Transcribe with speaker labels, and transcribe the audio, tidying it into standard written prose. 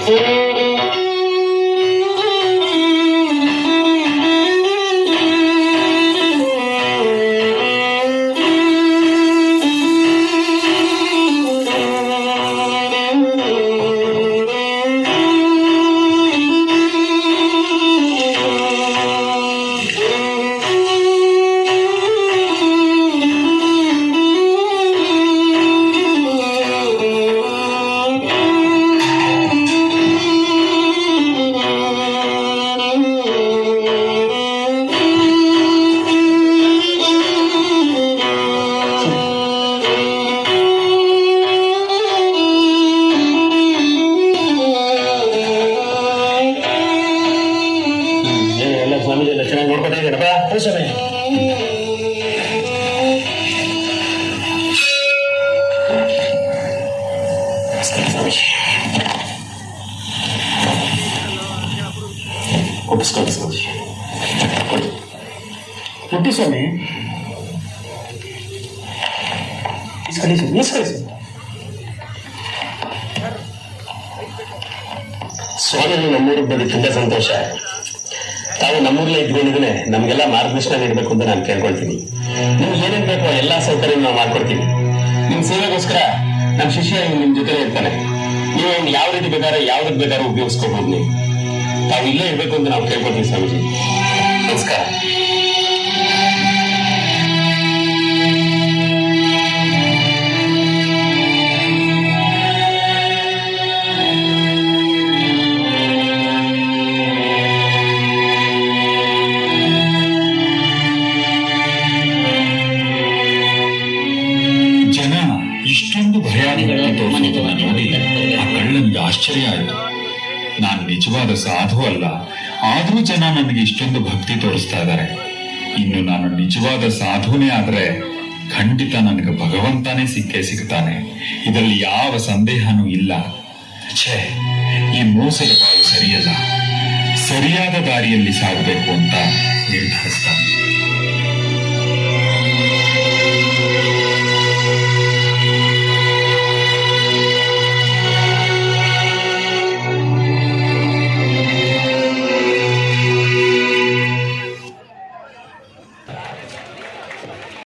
Speaker 1: ಮುಟ್ಟಿ ಸ್ವಾಮಿ,
Speaker 2: ಸ್ವಾಮಿ ನಮ್ಮೂರಿಗೆ ಬಂದು ತುಂಬಾ ಸಂತೋಷ. ತಾವು ನಮ್ಮೂರಲ್ಲೇ ಇದ್ಕೊಂಡಿದ್ರೆ ನಮ್ಗೆಲ್ಲ ಮಾರ್ಗದರ್ಶನ ನೀಡಬೇಕು ಅಂತ ನಾನು ಕೇಳ್ಕೊಳ್ತೀನಿ. ನಿಮ್ಗೆ ಏನೇನ್ ಬೇಕೋ ಎಲ್ಲಾ ಸೌಕರ್ಯ ನಾವು ಮಾಡ್ಕೊಡ್ತೀವಿ. ನಿಮ್ ಸೇವೆಗೋಸ್ಕರ ನಮ್ಮ ಶಿಷ್ಯ ನಿಮ್ ಜೊತೆ ಇರ್ತಾನೆ. ನೀವು ಯಾವ ರೀತಿ ಬೇಕಾದ್ರೆ ಯಾವ್ದಕ್ ಬೇಕಾದ್ರೂ ಉಪಯೋಗಿಸ್ಕೋಬಹುದು. ನೀವು ತಾವು ಇಲ್ಲೇ ಇರ್ಬೇಕು ಅಂತ ನಾವು ಕೇಳ್ಕೊತೀವಿ ಸ್ವಾಮೀಜಿ. ನಮಸ್ಕಾರ.
Speaker 3: ಇಷ್ಟೊಂದು ಭಯಾನಕ ತೋರಿಸೋದನ್ನ ನೋಡಿ ಆ ಕಳ್ಳನಿಗೆ ಆಶ್ಚರ್ಯ ಆಯಿತು. ನಾನು ನಿಜವಾದ ಸಾಧು ಅಲ್ಲ, ಆದ್ರೂ ಜನ ನನಗೆ ಇಷ್ಟೊಂದು ಭಕ್ತಿ ತೋರಿಸ್ತಾ ಇದ್ದಾರೆ. ಇನ್ನು ನಾನು ನಿಜವಾದ ಸಾಧುನೇ ಆದ್ರೆ ಖಂಡಿತ ನನಗೆ ಭಗವಂತನೇ ಸಿಗ್ತಾನೆ. ಇದರಲ್ಲಿ ಯಾವ ಸಂದೇಹನೂ ಇಲ್ಲ. ಛೇ, ಈ ಮೋಸದ ಬಾಳು ಸರಿಯಲ್ಲ. ಸರಿಯಾದ ದಾರಿಯಲ್ಲಿ ಸಾಗಬೇಕು ಅಂತ ನಿರ್ಧರಿಸ್ತಾನೆ.